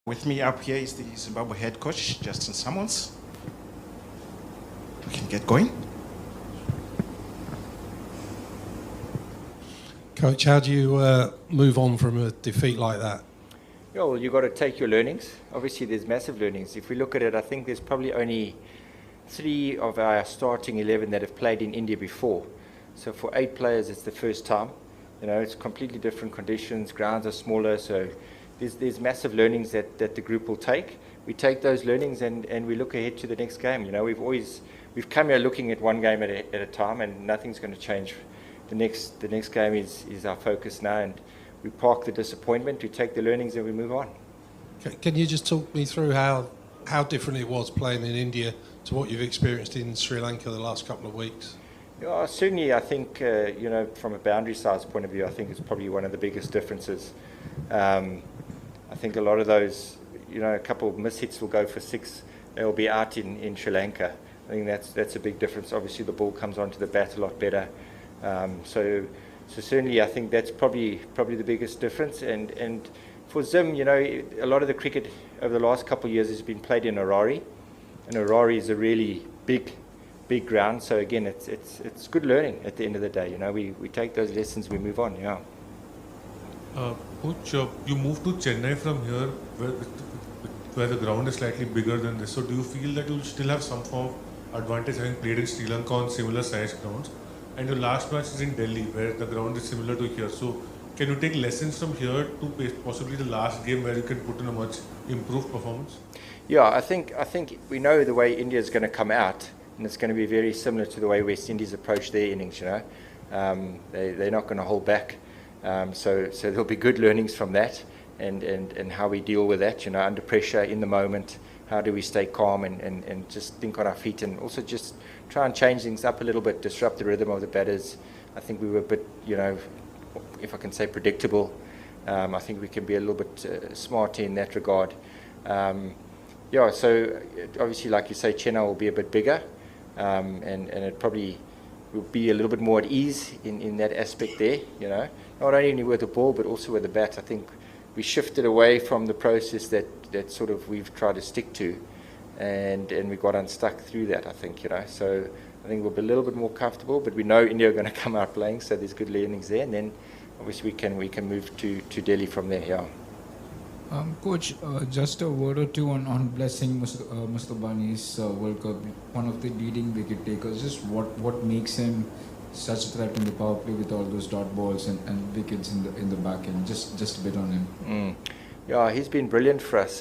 With me up here is the Zimbabwe head coach, Justin Simmons. We can get going. Coach, how do you move on from a defeat like that? Yeah, well, you've got to take your learnings. Obviously, there's massive learnings. If we look at it, I think there's probably only 3 of our starting 11 that have played in India before. So for 8 players, it's the first time. You know, it's completely different conditions. Grounds are smaller, so there's massive learnings that the group will take. We take those learnings and we look ahead to the next game. You know, we've come here looking at one game at a time, and nothing's going to change. The next game is our focus now, and we park the disappointment, we take the learnings, and we move on. Can you just talk me through how different it was playing in India to what you've experienced in Sri Lanka the last couple of weeks? Yeah, certainly, I think, you know, from a boundary size point of view, I think it's probably one of the biggest differences. I think a lot of those, you know, a couple of mishits will go for 6. They'll be out in Sri Lanka. I think that's a big difference. Obviously, the ball comes onto the bat a lot better. So certainly, I think that's probably the biggest difference. And for Zim, you know, a lot of the cricket over the last couple of years has been played in Harare, and Harare is a really big ground. So again, it's good learning at the end of the day. You know, we take those lessons, we move on. Yeah. Coach, you moved to Chennai from here, where the ground is slightly bigger than this. So do you feel that you'll still have some form of advantage having played in Sri Lanka on similar size grounds? And your last match is in Delhi, where the ground is similar to here. So can you take lessons from here to possibly the last game where you can put in a much improved performance? Yeah, I think we know the way India is going to come out, and it's going to be very similar to the way West Indies approach their innings. You know, they're not going to hold back. So there'll be good learnings from that, and how we deal with that. You know, under pressure, in the moment, how do we stay calm and just think on our feet, and also just try and change things up a little bit, disrupt the rhythm of the batters. I think we were a bit, you know, if I can say, predictable. I think we can be a little bit smarter in that regard. Yeah, so obviously, like you say, Chennai will be a bit bigger, and it probably will be a little bit more at ease in that aspect there, you know. Not only with the ball, but also with the bat. I think we shifted away from the process that sort of we've tried to stick to, and we got unstuck through that, I think, you know. So I think we'll be a little bit more comfortable, but we know India are going to come out playing, so there's good learnings there, and then obviously we can move to Delhi from there, yeah. Coach, just a word or two on blessing Mustabani's World Cup, one of the leading wicket takers. Just what makes him such a threat in the power play with all those dot balls and wickets in the back end? Just a bit on him. Yeah, he's been brilliant for us.